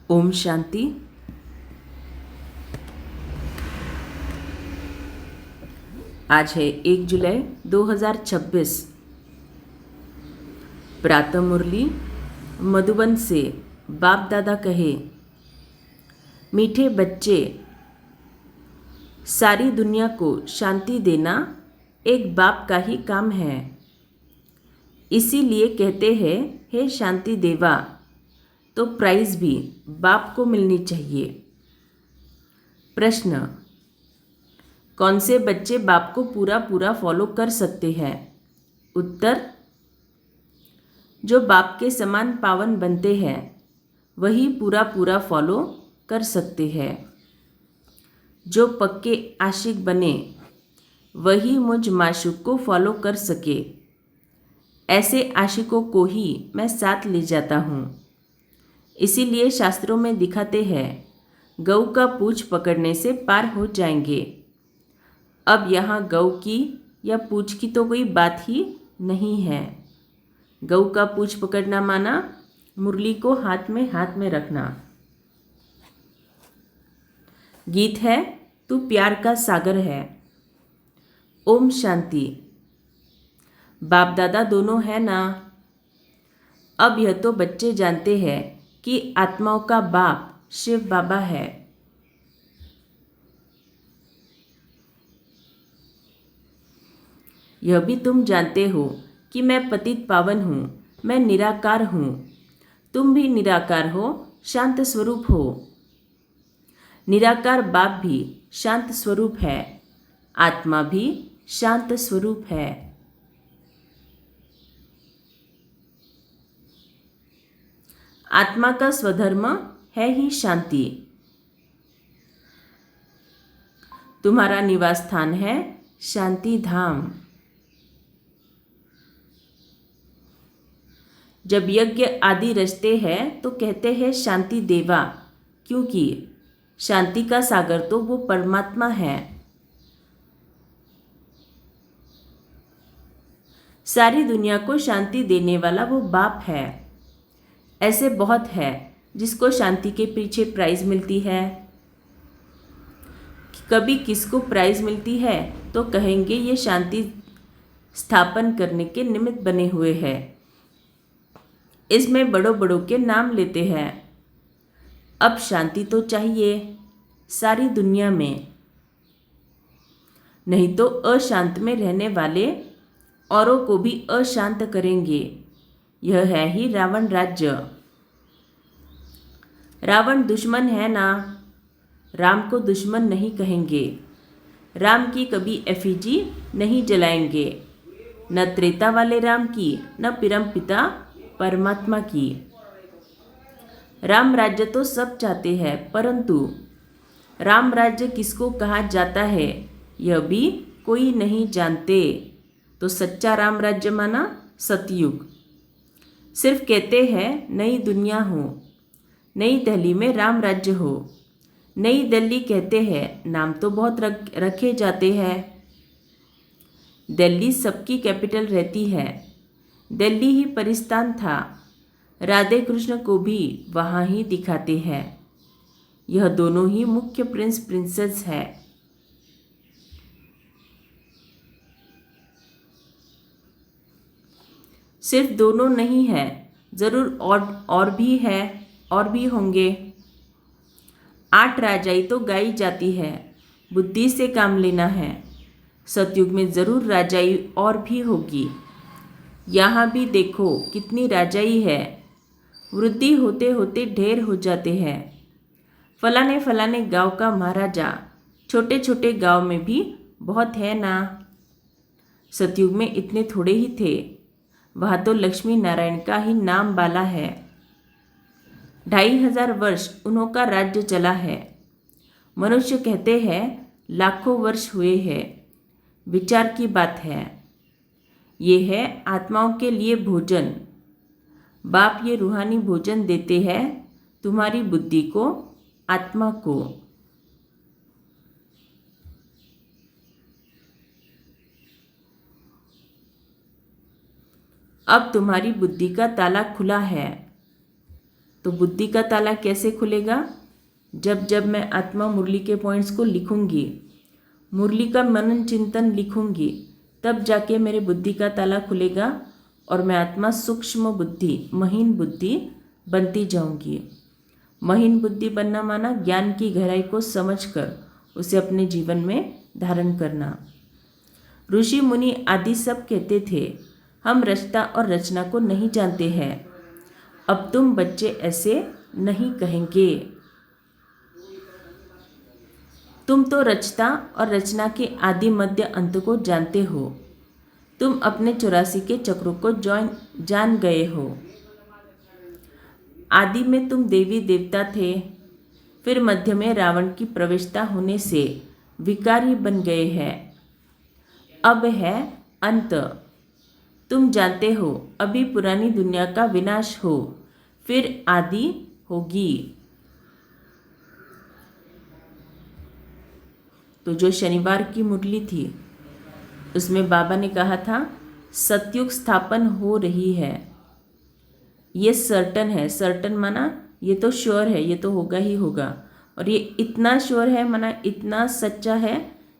ओम शांति। आज है 1 जुलाई 2026। प्रातः मुरली मधुबन से बाप दादा कहे, मीठे बच्चे, सारी दुनिया को शांति देना एक बाप का ही काम है। इसीलिए कहते हैं, हे शांति देवा, तो प्राइज़ भी बाप को मिलनी चाहिए। प्रश्न, कौन से बच्चे बाप को पूरा पूरा फॉलो कर सकते हैं? उत्तर, जो बाप के समान पावन बनते हैं वही पूरा पूरा फॉलो कर सकते हैं। जो पक्के आशिक बने वही मुझ माशूक को फॉलो कर सके। ऐसे आशिकों को ही मैं साथ ले जाता हूँ। इसीलिए शास्त्रों में दिखाते हैं, गऊ का पूंछ पकड़ने से पार हो जाएंगे। अब यहाँ गऊ की या पूंछ की तो कोई बात ही नहीं है। गऊ का पूंछ पकड़ना माना मुरली को हाथ में रखना। गीत है, तू प्यार का सागर है। ओम शांति। बाप दादा दोनों है ना। अब यह तो बच्चे जानते हैं कि आत्माओं का बाप शिव बाबा है। यह भी तुम जानते हो कि मैं पतित पावन हूँ, मैं निराकार हूँ। तुम भी निराकार हो, शांत स्वरूप हो। निराकार बाप भी शांत स्वरूप है, आत्मा भी शांत स्वरूप है। आत्मा का स्वधर्म है ही शांति। तुम्हारा निवास स्थान है शांति धाम। जब यज्ञ आदि रचते हैं तो कहते हैं शांति देवा, क्योंकि शांति का सागर तो वो परमात्मा है। सारी दुनिया को शांति देने वाला वो बाप है। ऐसे बहुत है जिसको शांति के पीछे प्राइज मिलती है। कभी किसको प्राइज मिलती है तो कहेंगे ये शांति स्थापन करने के निमित्त बने हुए हैं। इसमें बड़ों बड़ों के नाम लेते हैं। अब शांति तो चाहिए सारी दुनिया में, नहीं तो अशांत में रहने वाले औरों को भी अशांत करेंगे। यह है ही रावण राज्य। रावण दुश्मन है ना, राम को दुश्मन नहीं कहेंगे। राम की कभी एफिजी नहीं जलाएंगे, न त्रेता वाले राम की, न परम पिता परमात्मा की। राम राज्य तो सब चाहते हैं, परंतु राम राज्य किसको कहा जाता है यह भी कोई नहीं जानते। तो सच्चा राम राज्य माना सतयुग। सिर्फ कहते हैं नई दुनिया हो, नई दिल्ली में राम राज्य हो। नई दिल्ली कहते हैं, नाम तो बहुत रखे जाते हैं। दिल्ली सबकी कैपिटल रहती है। दिल्ली ही परिस्थान था। राधे कृष्ण को भी वहाँ ही दिखाते हैं। यह दोनों ही मुख्य प्रिंस प्रिंसेस है। सिर्फ दोनों नहीं है, जरूर और भी है, और भी होंगे। 8 राजाई तो गाई जाती है, बुद्धि से काम लेना है। सतयुग में जरूर राजाई और भी होगी। यहाँ भी देखो कितनी राजाई है। वृद्धि होते होते ढेर हो जाते हैं। फलाने फलाने गांव का महाराजा, छोटे छोटे गांव में भी बहुत है ना। सतयुग में इतने थोड़े ही थे। वहाँ तो लक्ष्मी नारायण का ही नाम बाला है। 2500 वर्ष उन्हों का राज्य चला है। मनुष्य कहते हैं लाखों वर्ष हुए हैं। विचार की बात है। ये है आत्माओं के लिए भोजन। बाप ये रूहानी भोजन देते हैं तुम्हारी बुद्धि को, आत्मा को। अब तुम्हारी बुद्धि का ताला खुला है। तो बुद्धि का ताला कैसे खुलेगा? जब जब मैं आत्मा मुरली के पॉइंट्स को लिखूंगी, मुरली का मनन चिंतन लिखूंगी, तब जाके मेरे बुद्धि का ताला खुलेगा और मैं आत्मा सूक्ष्म बुद्धि, महीन बुद्धि बनती जाऊंगी। महीन बुद्धि बनना माना ज्ञान की गहराई को समझकर उसे अपने जीवन में धारण करना। ऋषि मुनि आदि सब कहते थे, हम रचता और रचना को नहीं जानते हैं। अब तुम बच्चे ऐसे नहीं कहेंगे। तुम तो रचता और रचना के आदि मध्य अंत को जानते हो। तुम अपने 84 के चक्रों को जान गए हो। आदि में तुम देवी देवता थे, फिर मध्य में रावण की प्रवेशता होने से विकारी बन गए हैं। अब है अंत। तुम जानते हो अभी पुरानी दुनिया का विनाश हो, फिर आदि होगी। तो जो शनिवार की मुरली थी उसमें बाबा ने कहा था सतयुग स्थापन हो रही है। ये सर्टन है। सर्टन माना ये तो श्योर है, ये तो होगा ही होगा। और ये इतना श्योर है माना इतना सच्चा है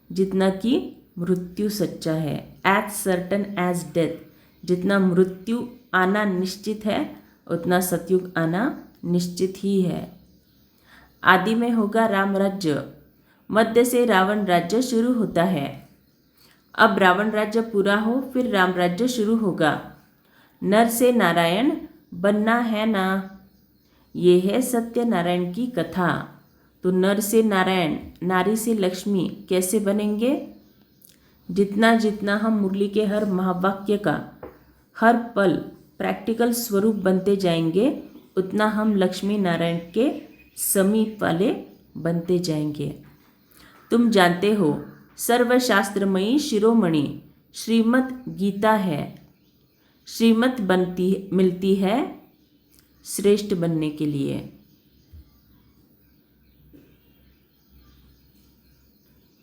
जितना कि मृत्यु सच्चा है। As certain as death. जितना मृत्यु आना निश्चित है उतना सतयुग आना निश्चित ही है। आदि में होगा राम राज्य, मध्य से रावण राज्य शुरू होता है। अब रावण राज्य पूरा हो फिर राम राज्य शुरू होगा। नर से नारायण बनना है ना, ये है सत्यनारायण की कथा। तो नर से नारायण, नारी से लक्ष्मी कैसे बनेंगे? जितना जितना हम मुरली के हर महावाक्य का हर पल प्रैक्टिकल स्वरूप बनते जाएंगे उतना हम लक्ष्मी नारायण के समीप वाले बनते जाएंगे। तुम जानते हो सर्वशास्त्रमयी शिरोमणि श्रीमद् गीता है। श्रीमत मिलती है श्रेष्ठ बनने के लिए।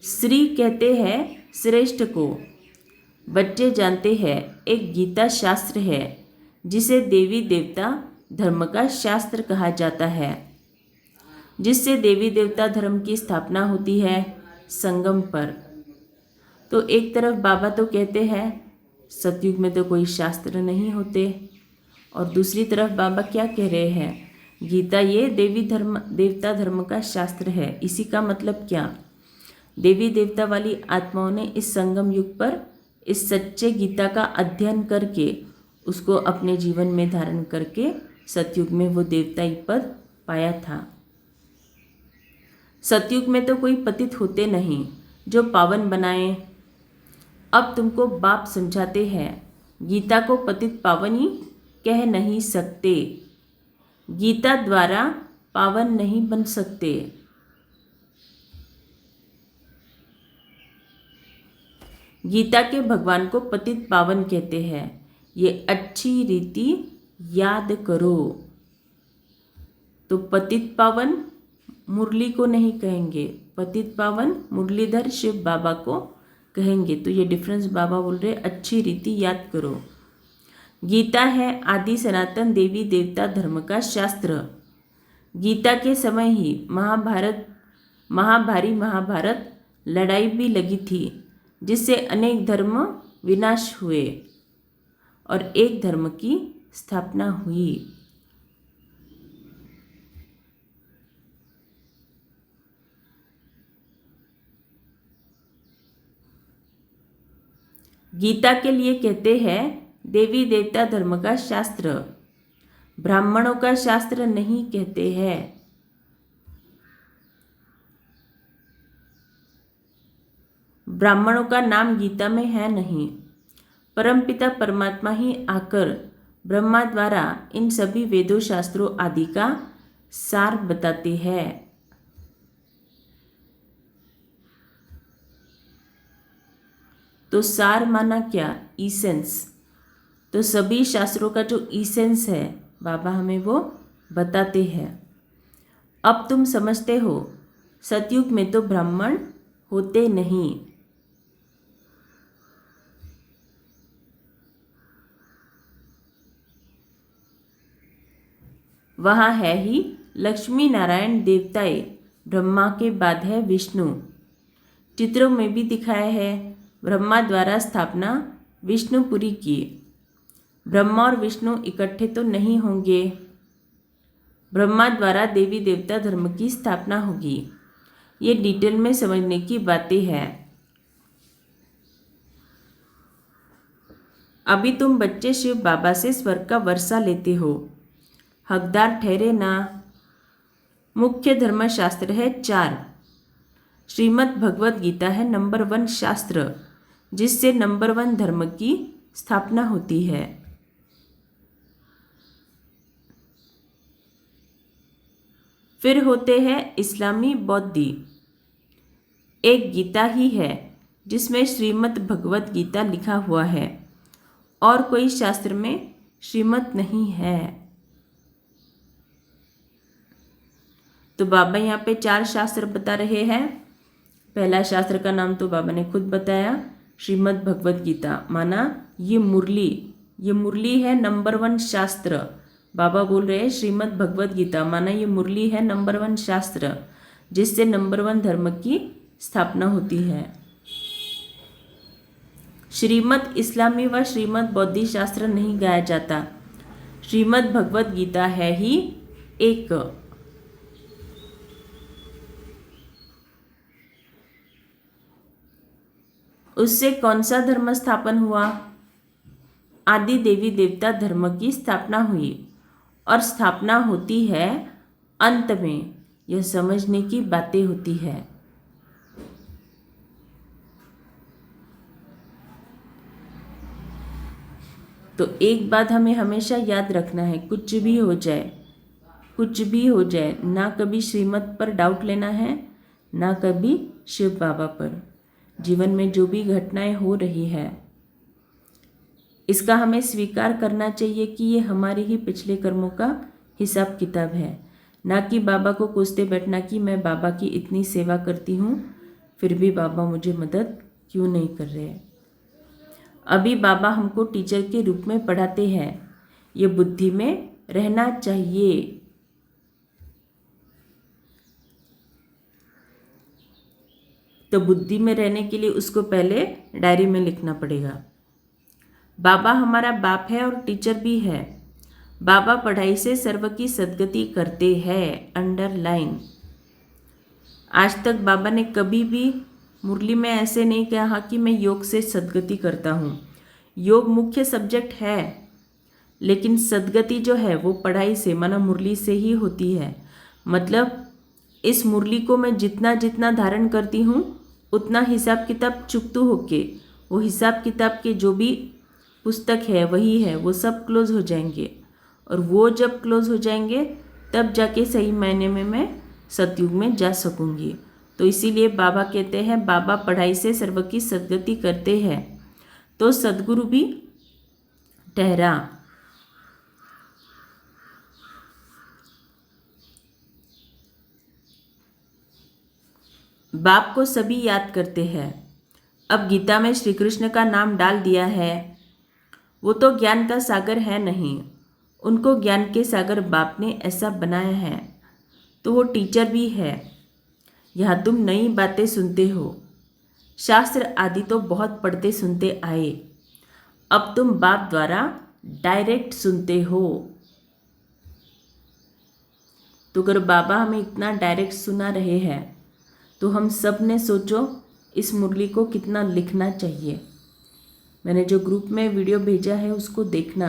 श्री कहते हैं श्रेष्ठ को। बच्चे जानते हैं एक गीता शास्त्र है जिसे देवी देवता धर्म का शास्त्र कहा जाता है, जिससे देवी देवता धर्म की स्थापना होती है संगम पर। तो एक तरफ बाबा तो कहते हैं सतयुग में तो कोई शास्त्र नहीं होते, और दूसरी तरफ बाबा क्या कह रहे हैं, गीता ये देवता धर्म का शास्त्र है। इसी का मतलब क्या? देवी देवता वाली आत्माओं ने इस संगम युग पर इस सच्चे गीता का अध्ययन करके उसको अपने जीवन में धारण करके सतयुग में वो देवताई पद पाया था। सतयुग में तो कोई पतित होते नहीं जो पावन बनाए। अब तुमको बाप समझाते हैं गीता को पतित पावनी कह नहीं सकते। गीता द्वारा पावन नहीं बन सकते। गीता के भगवान को पतित पावन कहते हैं। ये अच्छी रीति याद करो। तो पतित पावन मुरली को नहीं कहेंगे, पतित पावन मुरलीधर शिव बाबा को कहेंगे। तो ये डिफरेंस बाबा बोल रहे अच्छी रीति याद करो। गीता है आदि सनातन देवी देवता धर्म का शास्त्र। गीता के समय ही महाभारत लड़ाई भी लगी थी, जिससे अनेक धर्म विनाश हुए और एक धर्म की स्थापना हुई। गीता के लिए कहते हैं देवी देवता धर्म का शास्त्र, ब्राह्मणों का शास्त्र नहीं कहते हैं। ब्राह्मणों का नाम गीता में है नहीं। परमपिता परमात्मा ही आकर ब्रह्मा द्वारा इन सभी वेदों शास्त्रों आदि का सार बताते हैं। तो सार माना क्या? ईसेंस। तो सभी शास्त्रों का जो ईसेंस है बाबा हमें वो बताते हैं। अब तुम समझते हो सतयुग में तो ब्राह्मण होते नहीं। वहाँ है ही लक्ष्मी नारायण देवताएं, ब्रह्मा के बाद है विष्णु। चित्रों में भी दिखाया है, ब्रह्मा द्वारा स्थापना विष्णुपुरी की। ब्रह्मा और विष्णु इकट्ठे तो नहीं होंगे, ब्रह्मा द्वारा देवी देवता धर्म की स्थापना होगी। ये डिटेल में समझने की बातें हैं। अभी तुम बच्चे शिव बाबा से स्वर्ग का वर्षा लेते हो, हकदार ठहरे ना। मुख्य धर्मशास्त्र है 4। श्रीमद् भगवत गीता है नंबर 1 शास्त्र, जिससे नंबर 1 धर्म की स्थापना होती है। फिर होते हैं इस्लामी बौद्धि। एक गीता ही है जिसमें श्रीमद् भगवत गीता लिखा हुआ है, और कोई शास्त्र में श्रीमद् नहीं है। तो बाबा यहाँ पे 4 शास्त्र बता रहे हैं। पहला शास्त्र का नाम तो बाबा ने खुद बताया, श्रीमद् भगवत गीता, माना ये मुरली है नंबर 1 शास्त्र। बाबा बोल रहे हैं श्रीमद् भगवत गीता, माना ये मुरली है नंबर 1 शास्त्र, जिससे नंबर 1 धर्म की स्थापना होती है। श्रीमद् इस्लामी व श्रीमद् बौद्धि शास्त्र नहीं गाया जाता, श्रीमद् भगवत गीता है ही एक। उससे कौन सा धर्म स्थापन हुआ? आदि देवी देवता धर्म की स्थापना हुई, और स्थापना होती है अंत में। यह समझने की बातें होती है। तो एक बात हमें हमेशा याद रखना है, कुछ भी हो जाए, ना कभी श्रीमत पर डाउट लेना है, ना कभी शिव बाबा पर। जीवन में जो भी घटनाएं हो रही है, इसका हमें स्वीकार करना चाहिए कि ये हमारे ही पिछले कर्मों का हिसाब किताब है, ना कि बाबा को कोसते बैठना कि मैं बाबा की इतनी सेवा करती हूँ, फिर भी बाबा मुझे मदद क्यों नहीं कर रहे। अभी बाबा हमको टीचर के रूप में पढ़ाते हैं, ये बुद्धि में रहना चाहिए। तो बुद्धि में रहने के लिए उसको पहले डायरी में लिखना पड़ेगा। बाबा हमारा बाप है और टीचर भी है। बाबा पढ़ाई से सर्व की सद्गति करते हैं, अंडरलाइन। आज तक बाबा ने कभी भी मुरली में ऐसे नहीं कहा कि मैं योग से सद्गति करता हूँ। योग मुख्य सब्जेक्ट है, लेकिन सद्गति जो है वो पढ़ाई से, माना मुरली से ही होती है। मतलब इस मुरली को मैं जितना जितना धारण करती हूँ, उतना हिसाब किताब चुकतू होके वो हिसाब किताब के जो भी पुस्तक है वही है, वो सब क्लोज हो जाएंगे। और वो जब क्लोज हो जाएंगे तब जाके सही मायने में मैं सतयुग में जा सकूंगी। तो इसीलिए बाबा कहते हैं बाबा पढ़ाई से सर्व की सद्गति करते हैं। तो सद्गुरु भी ठहरा। बाप को सभी याद करते हैं। अब गीता में श्री कृष्ण का नाम डाल दिया है। वो तो ज्ञान का सागर है नहीं, उनको ज्ञान के सागर बाप ने ऐसा बनाया है। तो वो टीचर भी है। यहाँ तुम नई बातें सुनते हो, शास्त्र आदि तो बहुत पढ़ते सुनते आए, अब तुम बाप द्वारा डायरेक्ट सुनते हो। तो अगर बाबा हमें इतना डायरेक्ट सुना रहे हैं, तो हम सब ने सोचो इस मुरली को कितना लिखना चाहिए। मैंने जो ग्रुप में वीडियो भेजा है उसको देखना,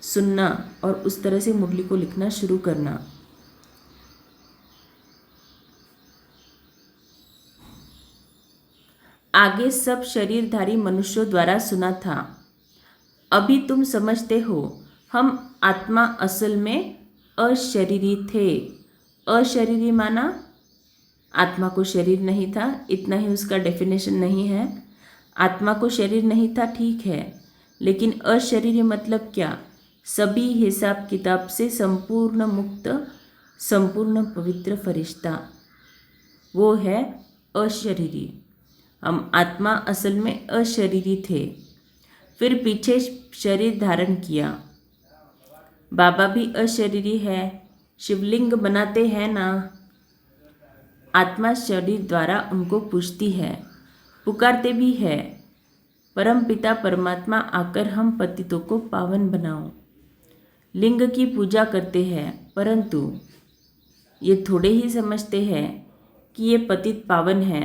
सुनना और उस तरह से मुरली को लिखना शुरू करना। आगे सब शरीरधारी मनुष्यों द्वारा सुना था। अभी तुम समझते हो हम आत्मा असल में अशरीरी थे। अशरीरी माना आत्मा को शरीर नहीं था, इतना ही उसका डेफिनेशन नहीं है। आत्मा को शरीर नहीं था, ठीक है, लेकिन अशरीरी मतलब क्या? सभी हिसाब किताब से संपूर्ण मुक्त, संपूर्ण पवित्र फरिश्ता, वो है अशरीरी। हम आत्मा असल में अशरीरी थे, फिर पीछे शरीर धारण किया। बाबा भी अशरीरी है, शिवलिंग बनाते हैं ना। आत्मा शरीर द्वारा उनको पूछती है, पुकारते भी है, परमपिता परमात्मा आकर हम पतितों को पावन बनाओ। लिंग की पूजा करते हैं, परंतु ये थोड़े ही समझते हैं कि ये पतित पावन है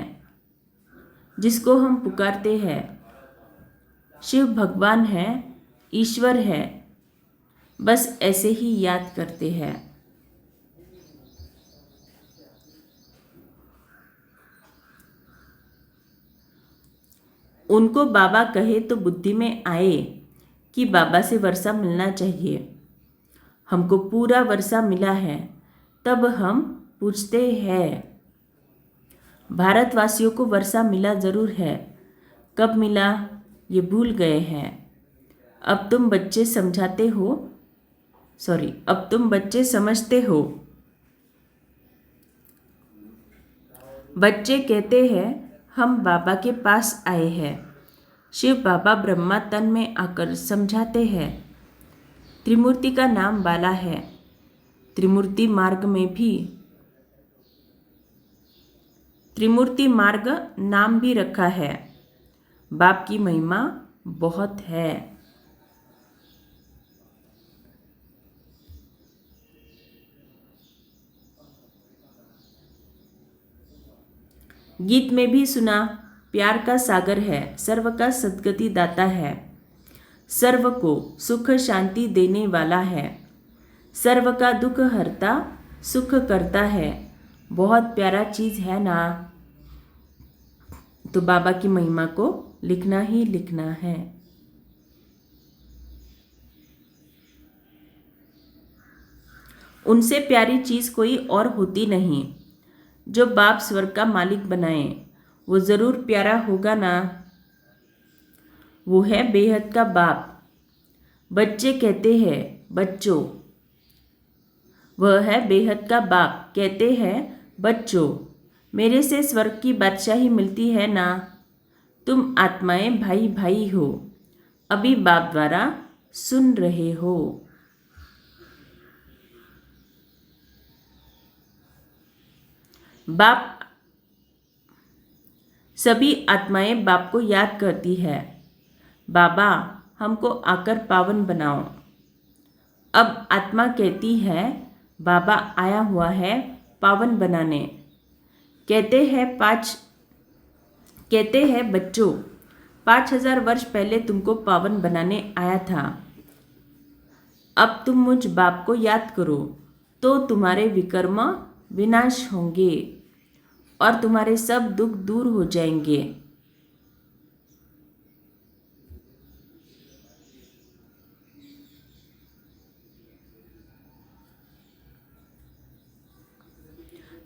जिसको हम पुकारते हैं। शिव भगवान है, ईश्वर है, बस ऐसे ही याद करते हैं। उनको बाबा कहे तो बुद्धि में आए कि बाबा से वर्षा मिलना चाहिए। हमको पूरा वर्षा मिला है, तब हम पूछते हैं। भारतवासियों को वर्षा मिला जरूर है, कब मिला ये भूल गए हैं। अब तुम बच्चे समझते हो। बच्चे कहते हैं हम बाबा के पास आए हैं। शिव बाबा ब्रह्मा तन में आकर समझाते हैं। त्रिमूर्ति का नाम बाला है। त्रिमूर्ति मार्ग नाम भी रखा है। बाप की महिमा बहुत है। गीत में भी सुना, प्यार का सागर है, सर्व का सद्गति दाता है, सर्व को सुख शांति देने वाला है, सर्व का दुख हरता सुख करता है। बहुत प्यारा चीज़ है ना। तो बाबा की महिमा को लिखना ही लिखना है। उनसे प्यारी चीज़ कोई और होती नहीं। जो बाप स्वर्ग का मालिक बनाए वो ज़रूर प्यारा होगा ना। वो है बेहद का बाप। बच्चे कहते हैं बच्चों, वह है बेहद का बाप। कहते हैं बच्चों, मेरे से स्वर्ग की बादशाही मिलती है ना। तुम आत्माएं भाई भाई हो, अभी बाप द्वारा सुन रहे हो। बाप सभी आत्माएं बाप को याद करती है, बाबा हमको आकर पावन बनाओ। अब आत्मा कहती है बाबा आया हुआ है पावन बनाने। कहते हैं बच्चों, 5000 वर्ष पहले तुमको पावन बनाने आया था। अब तुम मुझ बाप को याद करो तो तुम्हारे विकर्म विनाश होंगे और तुम्हारे सब दुख दूर हो जाएंगे।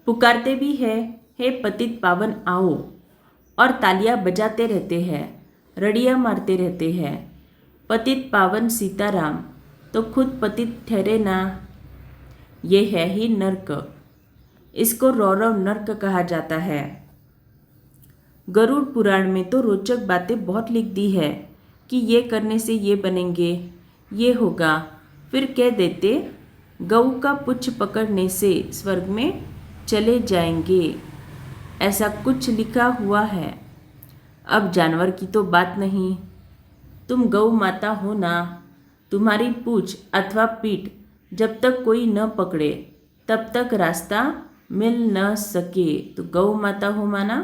पुकारते भी है, हे पतित पावन आओ, और तालियां बजाते रहते हैं, रड़ियां मारते रहते हैं। पतित पावन सीताराम तो खुद पतित ठहरे ना। ये है ही नर्क, इसको रौरव नर्क कहा जाता है। गरुड़ पुराण में तो रोचक बातें बहुत लिख दी है कि ये करने से ये बनेंगे, ये होगा। फिर कह देते गऊ का पुच्छ पकड़ने से स्वर्ग में चले जाएंगे, ऐसा कुछ लिखा हुआ है। अब जानवर की तो बात नहीं। तुम गौ माता हो ना। तुम्हारी पूंछ अथवा पीठ जब तक कोई न पकड़े तब तक रास्ता मिल न सके। तो गौ माता हो माना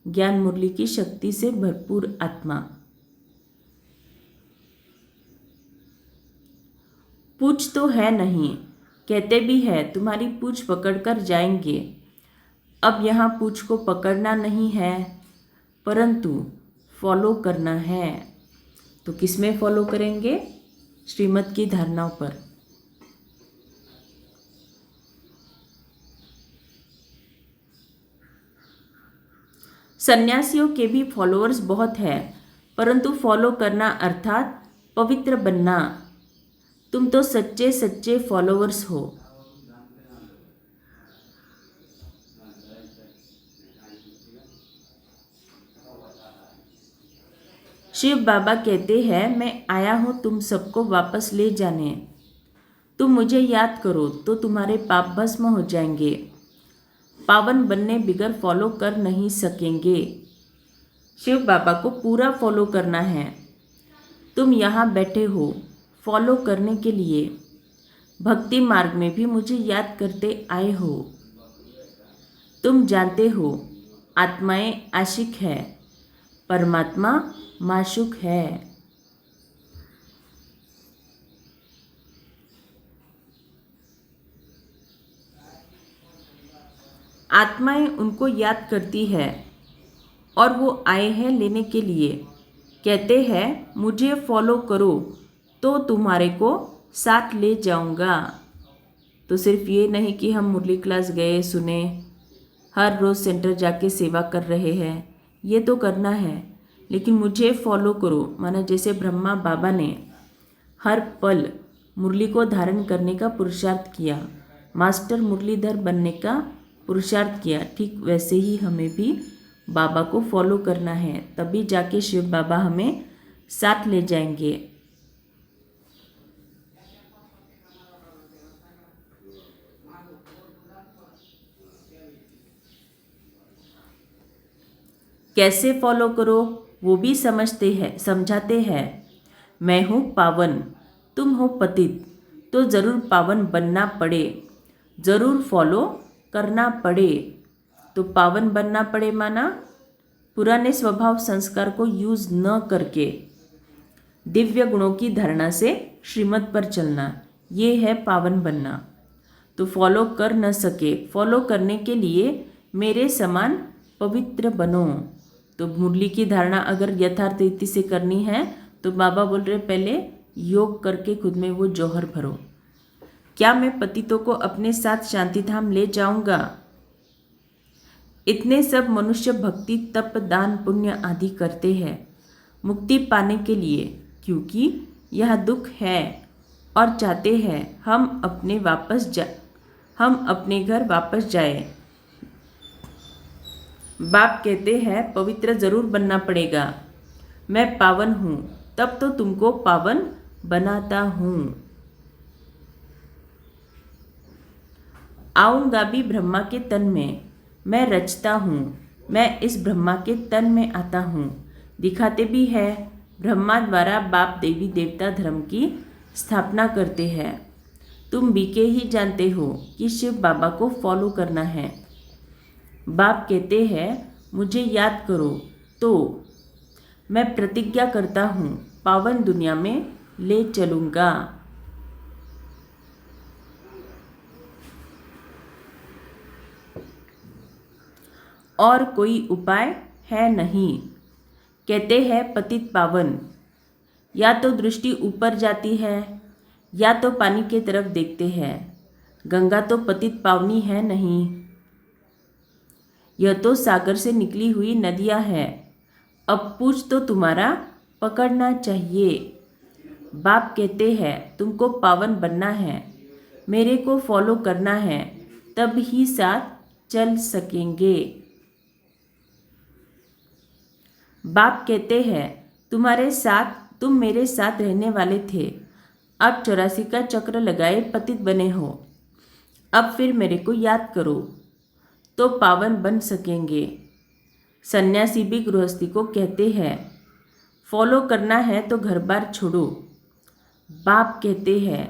ज्ञान मुरली की शक्ति से भरपूर आत्मा। पूछ तो है नहीं, कहते भी है तुम्हारी पूछ पकड़कर जाएंगे। अब यहाँ पूछ को पकड़ना नहीं है, परंतु फॉलो करना है। तो किसमें फॉलो करेंगे? श्रीमत की धारणाओं पर। सन्यासियों के भी फॉलोअर्स बहुत है, परंतु फॉलो करना अर्थात पवित्र बनना। तुम तो सच्चे सच्चे फॉलोअर्स हो। शिव बाबा कहते हैं मैं आया हूँ तुम सबको वापस ले जाने। तुम मुझे याद करो तो तुम्हारे पाप भस्म हो जाएंगे। पावन बनने बिगर फॉलो कर नहीं सकेंगे। शिव बाबा को पूरा फॉलो करना है। तुम यहाँ बैठे हो फॉलो करने के लिए। भक्ति मार्ग में भी मुझे याद करते आए हो। तुम जानते हो आत्माएं आशिक है, परमात्मा माशूक है। आत्माएं उनको याद करती है और वो आए हैं लेने के लिए। कहते हैं मुझे फॉलो करो तो तुम्हारे को साथ ले जाऊंगा। तो सिर्फ ये नहीं कि हम मुरली क्लास गए, सुने, हर रोज़ सेंटर जाके सेवा कर रहे हैं, ये तो करना है, लेकिन मुझे फॉलो करो। माना जैसे ब्रह्मा बाबा ने हर पल मुरली को धारण करने का पुरुषार्थ किया, मास्टर मुरलीधर बनने का पुरुषार्थ किया, ठीक वैसे ही हमें भी बाबा को फॉलो करना है, तभी जाके शिव बाबा हमें साथ ले जाएंगे। कैसे फॉलो करो वो भी समझाते हैं। मैं हूँ पावन, तुम हो पतित, तो ज़रूर पावन बनना पड़े, ज़रूर फॉलो करना पड़े। तो पावन बनना पड़े माना पुराने स्वभाव संस्कार को यूज़ न करके दिव्य गुणों की धारणा से श्रीमत पर चलना, ये है पावन बनना। तो फॉलो कर न सके, फॉलो करने के लिए मेरे समान पवित्र बनो। तो मुरली की धारणा अगर यथार्थ रीति से करनी है तो बाबा बोल रहे पहले योग करके खुद में वो जौहर भरो। क्या मैं पतितों को अपने साथ शांति धाम ले जाऊंगा? इतने सब मनुष्य भक्ति, तप, दान, पुण्य आदि करते हैं मुक्ति पाने के लिए, क्योंकि यह दुख है और चाहते हैं हम अपने घर वापस जाए। बाप कहते हैं पवित्र जरूर बनना पड़ेगा। मैं पावन हूँ तब तो तुमको पावन बनाता हूँ। आऊँगा भी ब्रह्मा के तन में, मैं रचता हूँ, मैं इस ब्रह्मा के तन में आता हूँ। दिखाते भी है ब्रह्मा द्वारा बाप देवी देवता धर्म की स्थापना करते हैं। तुम बीके ही जानते हो कि शिव बाबा को फॉलो करना है। बाप कहते हैं मुझे याद करो, तो मैं प्रतिज्ञा करता हूँ पावन दुनिया में ले चलूँगा। और कोई उपाय है नहीं। कहते हैं पतित पावन, या तो दृष्टि ऊपर जाती है या तो पानी की तरफ देखते हैं। गंगा तो पतित पावनी है नहीं, यह तो सागर से निकली हुई नदियाँ है। अब पूछ तो तुम्हारा पकड़ना चाहिए। बाप कहते हैं तुमको पावन बनना है, मेरे को फॉलो करना है, तब ही साथ चल सकेंगे। बाप कहते हैं तुम मेरे साथ रहने वाले थे, अब 84 का चक्र लगाए पतित बने हो। अब फिर मेरे को याद करो तो पावन बन सकेंगे। सन्यासी भी गृहस्थी को कहते हैं फॉलो करना है तो घर बार छोड़ो। बाप कहते हैं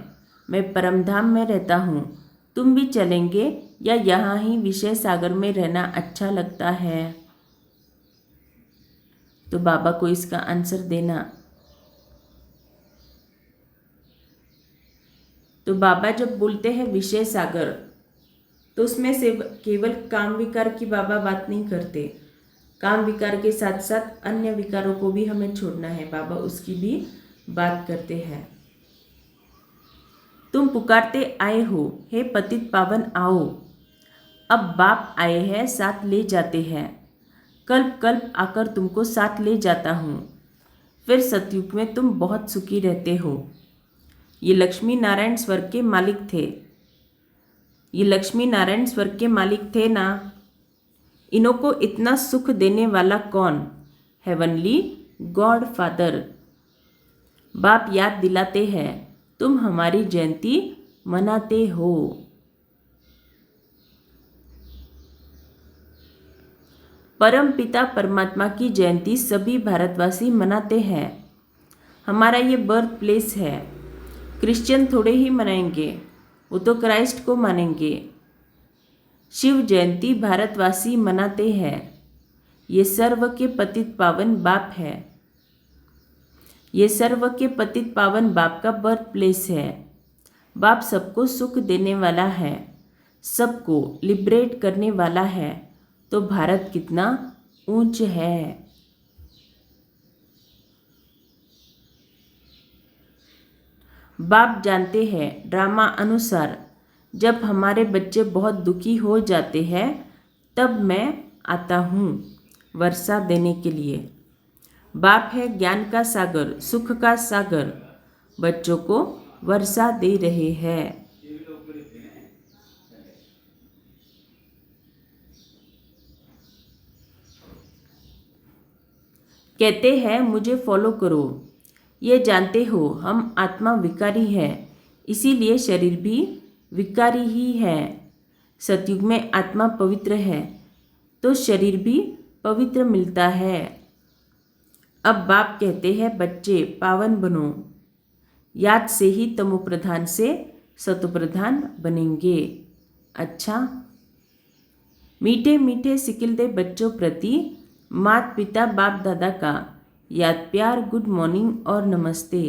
मैं परमधाम में रहता हूँ, तुम भी चलेंगे या यहाँ ही विषय सागर में रहना अच्छा लगता है? तो बाबा को इसका आंसर देना। तो बाबा जब बोलते हैं विषय सागर, तो उसमें से केवल काम विकार की बाबा बात नहीं करते। काम विकार के साथ साथ अन्य विकारों को भी हमें छोड़ना है, बाबा उसकी भी बात करते हैं। तुम पुकारते आए हो हे पतित पावन आओ। अब बाप आए हैं साथ ले जाते हैं। कल्प कल्प आकर तुमको साथ ले जाता हूँ। फिर सतयुग में तुम बहुत सुखी रहते हो। ये लक्ष्मी नारायण स्वर्ग के मालिक थे। ये लक्ष्मी नारायण स्वर्ग के मालिक थे ना। इन्हों को इतना सुख देने वाला कौन? Heavenly God father. बाप याद दिलाते हैं तुम हमारी जयंती मनाते हो। परम पिता परमात्मा की जयंती सभी भारतवासी मनाते हैं। हमारा ये बर्थ प्लेस है। क्रिश्चियन थोड़े ही मनाएंगे, वो तो क्राइस्ट को मानेंगे। शिव जयंती भारतवासी मनाते हैं। ये सर्व के पतित पावन बाप है। ये सर्व के पतित पावन बाप का बर्थ प्लेस है। बाप सबको सुख देने वाला है, सबको लिबरेट करने वाला है। तो भारत कितना ऊंच है। बाप जानते हैं ड्रामा अनुसार जब हमारे बच्चे बहुत दुखी हो जाते हैं तब मैं आता हूँ वर्षा देने के लिए। बाप है ज्ञान का सागर, सुख का सागर, बच्चों को वर्षा दे रहे हैं। कहते हैं मुझे फॉलो करो। ये जानते हो हम आत्मा विकारी है, इसीलिए शरीर भी विकारी ही है। सतयुग में आत्मा पवित्र है तो शरीर भी पवित्र मिलता है। अब बाप कहते हैं बच्चे पावन बनो। याद से ही तमोप्रधान से सतोप्रधान बनेंगे। अच्छा, मीठे मीठे सिकिल दे बच्चों प्रति माता पिता बाप दादा का याद प्यार, गुड मॉर्निंग और नमस्ते।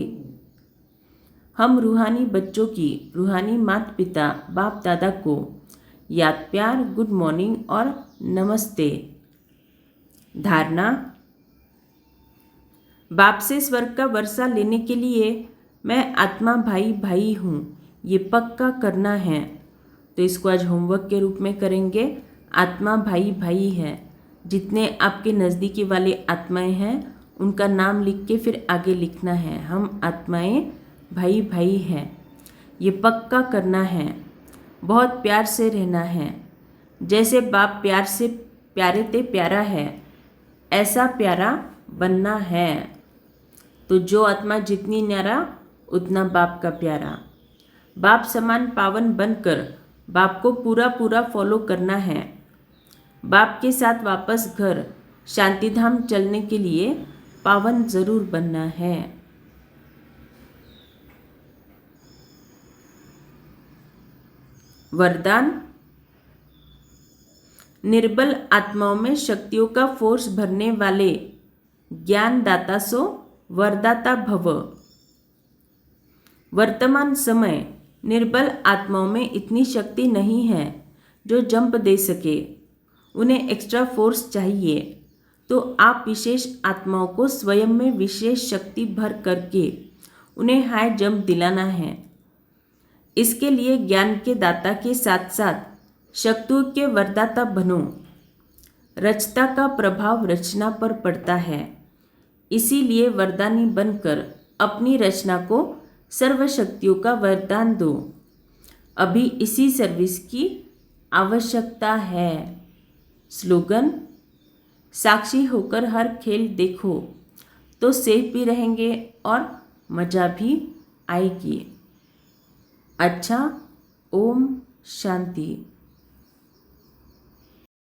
हम रूहानी बच्चों की रूहानी माता पिता बाप दादा को याद प्यार, गुड मॉर्निंग और नमस्ते। धारणा, बाप से स्वर्ग का वर्षा लेने के लिए मैं आत्मा भाई भाई हूँ, ये पक्का करना है। तो इसको आज होमवर्क के रूप में करेंगे। आत्मा भाई भाई है। जितने आपके नज़दीकी वाले आत्माएं हैं उनका नाम लिख के फिर आगे लिखना है। हम आत्माएं भाई भाई हैं, ये पक्का करना है। बहुत प्यार से रहना है। जैसे बाप प्यार से प्यारे ते प्यारा है, ऐसा प्यारा बनना है। तो जो आत्मा जितनी न्यारा उतना बाप का प्यारा। बाप समान पावन बनकर बाप को पूरा पूरा फॉलो करना है। बाप के साथ वापस घर शांतिधाम चलने के लिए पावन जरूर बनना है। वरदान, निर्बल आत्माओं में शक्तियों का फोर्स भरने वाले ज्ञानदाता सो वरदाता भव। वर्तमान समय निर्बल आत्माओं में इतनी शक्ति नहीं है जो जंप दे सके, उन्हें एक्स्ट्रा फोर्स चाहिए। तो आप विशेष आत्माओं को स्वयं में विशेष शक्ति भर करके उन्हें हाई जंप दिलाना है। इसके लिए ज्ञान के दाता के साथ साथ शक्तियों के वरदाता बनो। रचता का प्रभाव रचना पर पड़ता है, इसीलिए वरदानी बनकर अपनी रचना को सर्वशक्तियों का वरदान दो। अभी इसी सर्विस की आवश्यकता है। स्लोगन, साक्षी होकर हर खेल देखो तो सेफ भी रहेंगे और मज़ा भी आएगी। अच्छा, ओम शांति।